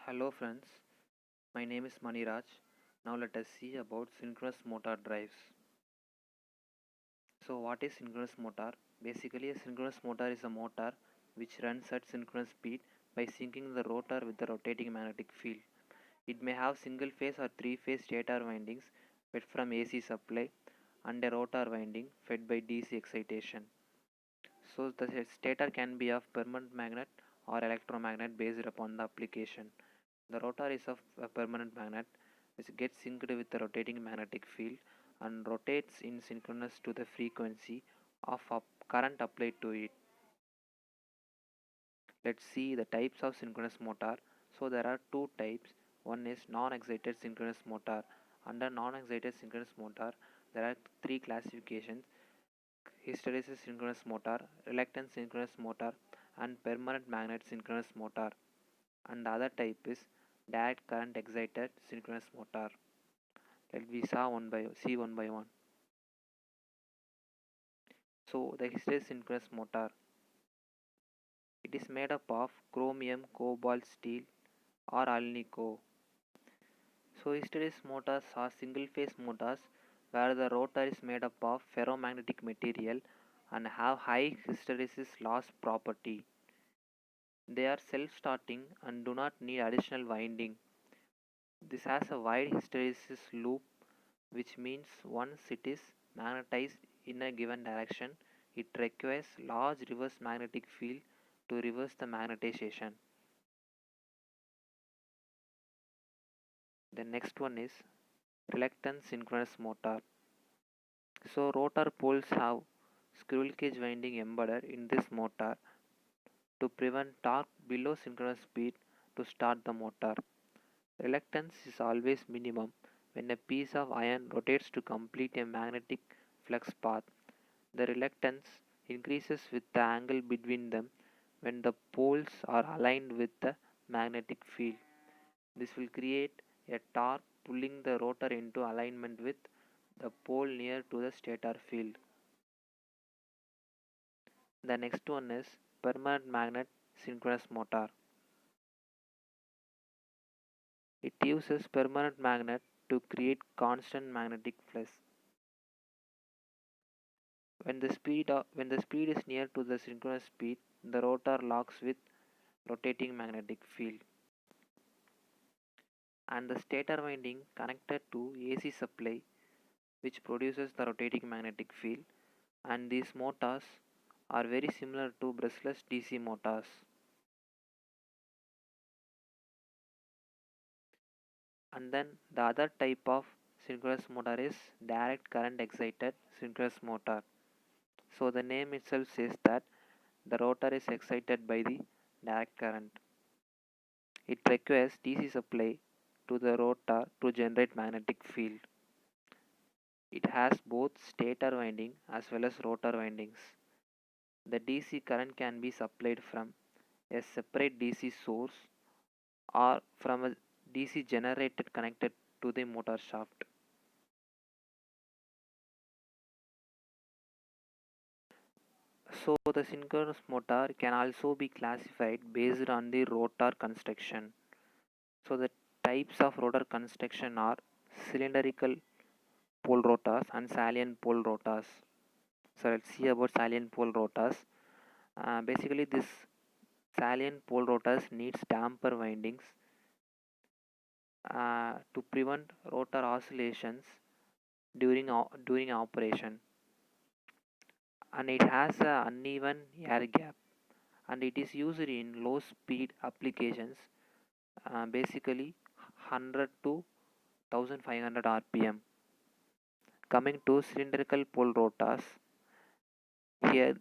Hello friends, my name is Maniraj. Now let us see about synchronous motor drives. So what is synchronous motor? Basically a synchronous motor is a motor which runs at synchronous speed by syncing the rotor with the rotating magnetic field. It may have single phase or three phase stator windings fed from AC supply and a rotor winding fed by DC excitation. So the stator can be of permanent magnet or electromagnet based upon the application. The rotor is of a permanent magnet which gets synced with the rotating magnetic field and rotates in synchronous to the frequency of current applied to it. Let's see the types of synchronous motor. So there are two types. One is non-excited synchronous motor. Under non-excited synchronous motor, there are three classifications: hysteresis synchronous motor, reluctance synchronous motor, and permanent magnet synchronous motor. And the other type is direct current excited synchronous motor. Let we see one by one. So the hysteresis synchronous motor, it is made up of chromium, cobalt, steel, or alnico. So hysteresis motors are single phase motors where the rotor is made up of ferromagnetic material and have high hysteresis loss property. They are self-starting and do not need additional winding. This has a wide hysteresis loop, which means once it is magnetized in a given direction, it requires large reverse magnetic field to reverse the magnetization. The next one is reluctance synchronous motor. So rotor poles have squirrel cage winding embedded in this motor to prevent torque below synchronous speed to start the motor. Reluctance is always minimum when a piece of iron rotates to complete a magnetic flux path. The reluctance increases with the angle between them when the poles are aligned with the magnetic field. This will create a torque pulling the rotor into alignment with the pole near to the stator field. The next one is permanent magnet synchronous motor. It uses permanent magnet to create constant magnetic flux. When the speed is near to the synchronous speed, the rotor locks with rotating magnetic field, and the stator winding connected to AC supply which produces the rotating magnetic field, and these motors are very similar to brushless DC motors. And then the other type of synchronous motor is direct current excited synchronous motor. So the name itself says that the rotor is excited by the direct current. It requires DC supply to the rotor to generate magnetic field. It has both stator winding as well as rotor windings. The DC current can be supplied from a separate DC source or from a DC generator connected to the motor shaft. So the synchronous motor can also be classified based on the rotor construction. So the types of rotor construction are cylindrical pole rotors and salient pole rotors. So let's see about salient pole rotors. Basically, this salient pole rotors needs damper windings to prevent rotor oscillations during operation, and it has a uneven air gap, and it is used in low speed applications, basically 100 to 1500 rpm. Coming to cylindrical pole rotors, here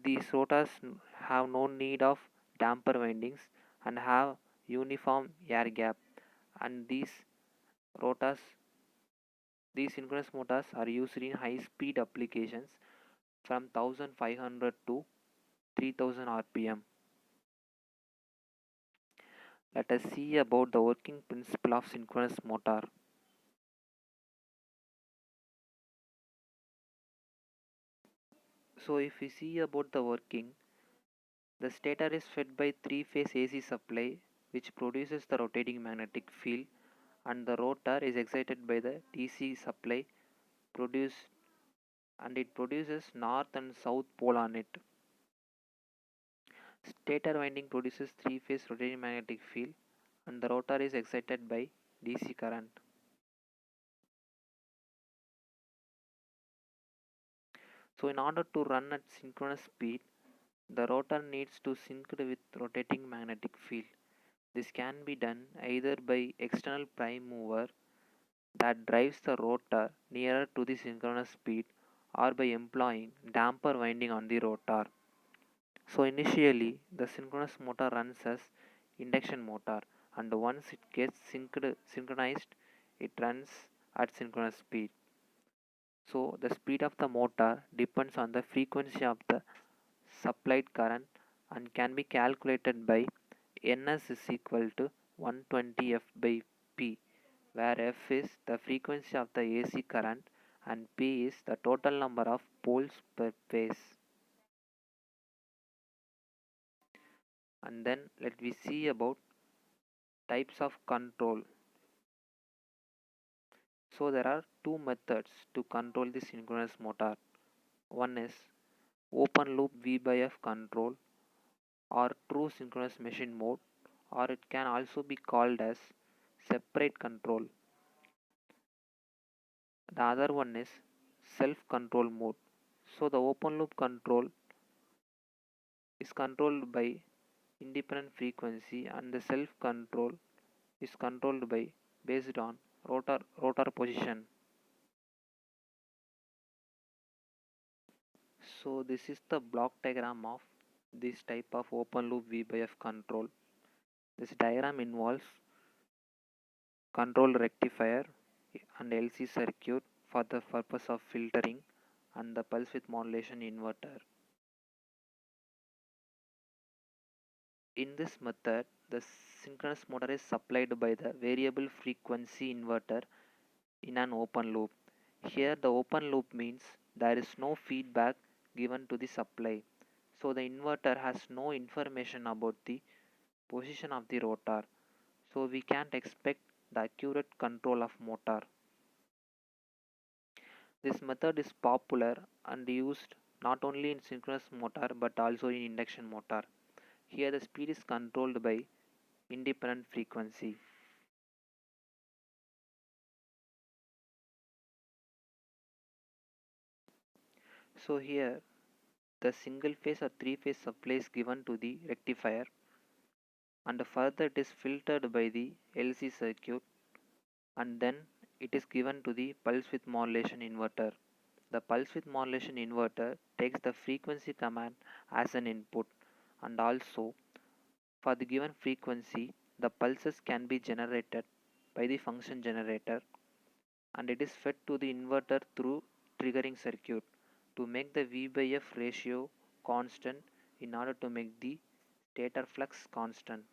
these rotors have no need of damper windings and have uniform air gap, and rotors these synchronous motors are used in high speed applications from 1500 to 3000 rpm. Let us see about the working principle of synchronous motor. So if we see about the working, the stator is fed by three-phase AC supply which produces the rotating magnetic field, and the rotor is excited by the DC supply produced, and it produces north and south pole on it. Stator winding produces three-phase rotating magnetic field, and the rotor is excited by DC current. So in order to run at synchronous speed, the rotor needs to sync with rotating magnetic field. This can be done either by external prime mover that drives the rotor nearer to the synchronous speed, or by employing damper winding on the rotor. So initially the synchronous motor runs as induction motor, and once it gets synchronized it runs at synchronous speed. So the speed of the motor depends on the frequency of the supplied current and can be calculated by Ns is equal to 120 F by P, where F is the frequency of the AC current and P is the total number of poles per phase. And then let we see about types of control. So there are two methods to control the synchronous motor. One is open loop V by F control, or true synchronous machine mode, or it can also be called as separate control. The other one is self control mode. So the open loop control is controlled by independent frequency, and the self control is controlled by based on rotor position. So this is the block diagram of this type of open loop V by F control. This diagram involves control rectifier and LC circuit for the purpose of filtering, and the pulse width modulation inverter. In this method, the synchronous motor is supplied by the variable frequency inverter in an open loop. Here the open loop means there is no feedback given to the supply. So the inverter has no information about the position of the rotor. So we can't expect the accurate control of motor. This method is popular and used not only in synchronous motor but also in induction motor. Here the speed is controlled by independent frequency. So here the single phase or three phase supply is given to the rectifier, and further it is filtered by the LC circuit, and then it is given to the pulse width modulation inverter. The pulse width modulation inverter takes the frequency command as an input, and also for the given frequency the pulses can be generated by the function generator, and it is fed to the inverter through triggering circuit to make the V by F ratio constant in order to make the stator flux constant.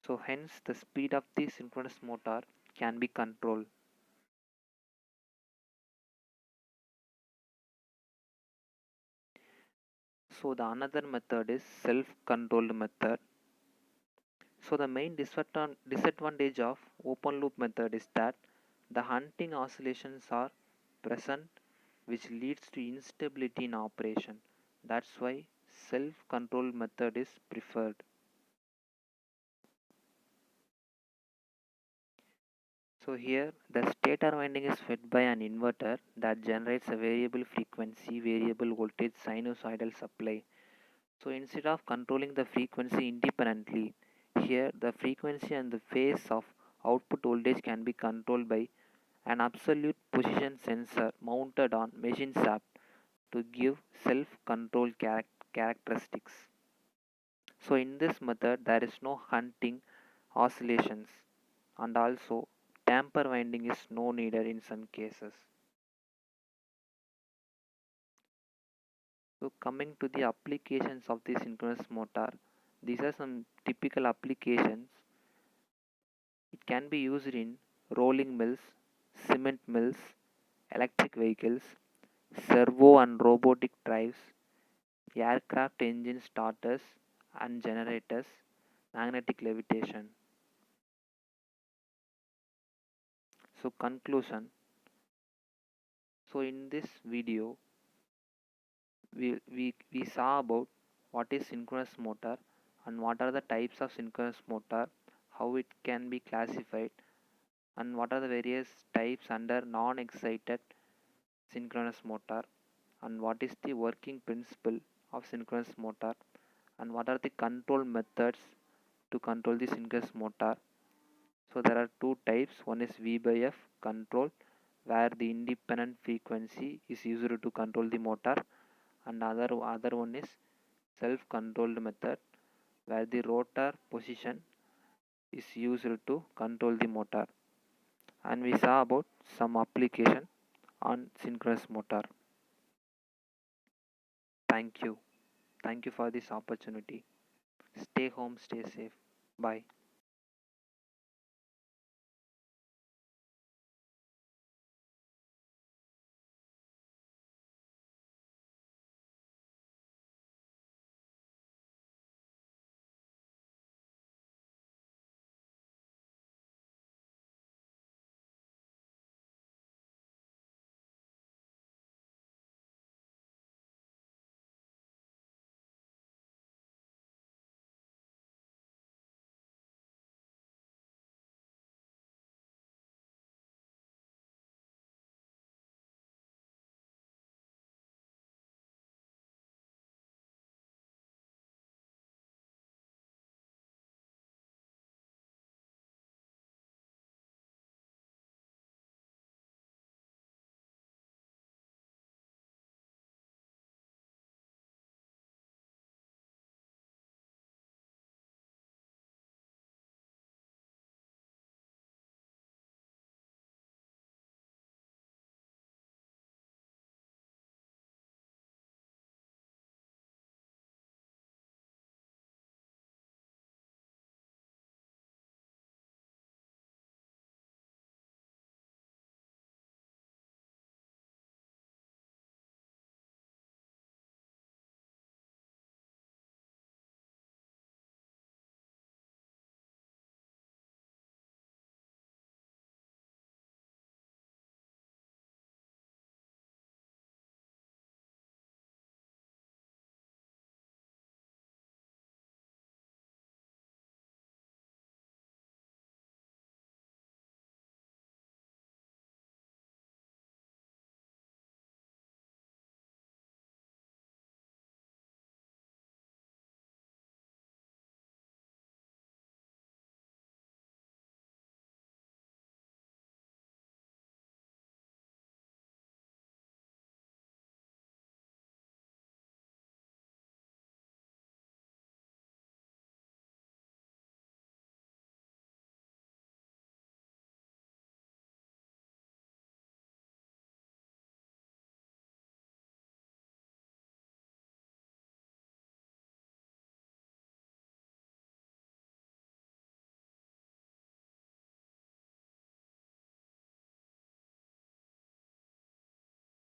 So hence the speed of the synchronous motor can be controlled. So the another method is self-controlled method. So the main disadvantage of open loop method is that the hunting oscillations are present, which leads to instability in operation. That's why self-controlled method is preferred. So here the stator winding is fed by an inverter that generates a variable frequency, variable voltage sinusoidal supply. So instead of controlling the frequency independently, here the frequency and the phase of output voltage can be controlled by an absolute position sensor mounted on machine shaft to give self-control characteristics. So in this method there is no hunting oscillations, and also damper winding is no needed in some cases. So coming to the applications of the synchronous motor, these are some typical applications. It can be used in rolling mills, cement mills, electric vehicles, servo and robotic drives, aircraft engine starters and generators, magnetic levitation. So conclusion. So in this video we saw about what is synchronous motor and what are the types of synchronous motor, how it can be classified, and what are the various types under non-excited synchronous motor, and what is the working principle of synchronous motor, and what are the control methods to control the synchronous motor. So there are two types. One is V by F control, where the independent frequency is used to control the motor, and other one is self-controlled method, where the rotor position is used to control the motor. And we saw about some application on synchronous motor. Thank you. Thank you for this opportunity. Stay home, stay safe. Bye.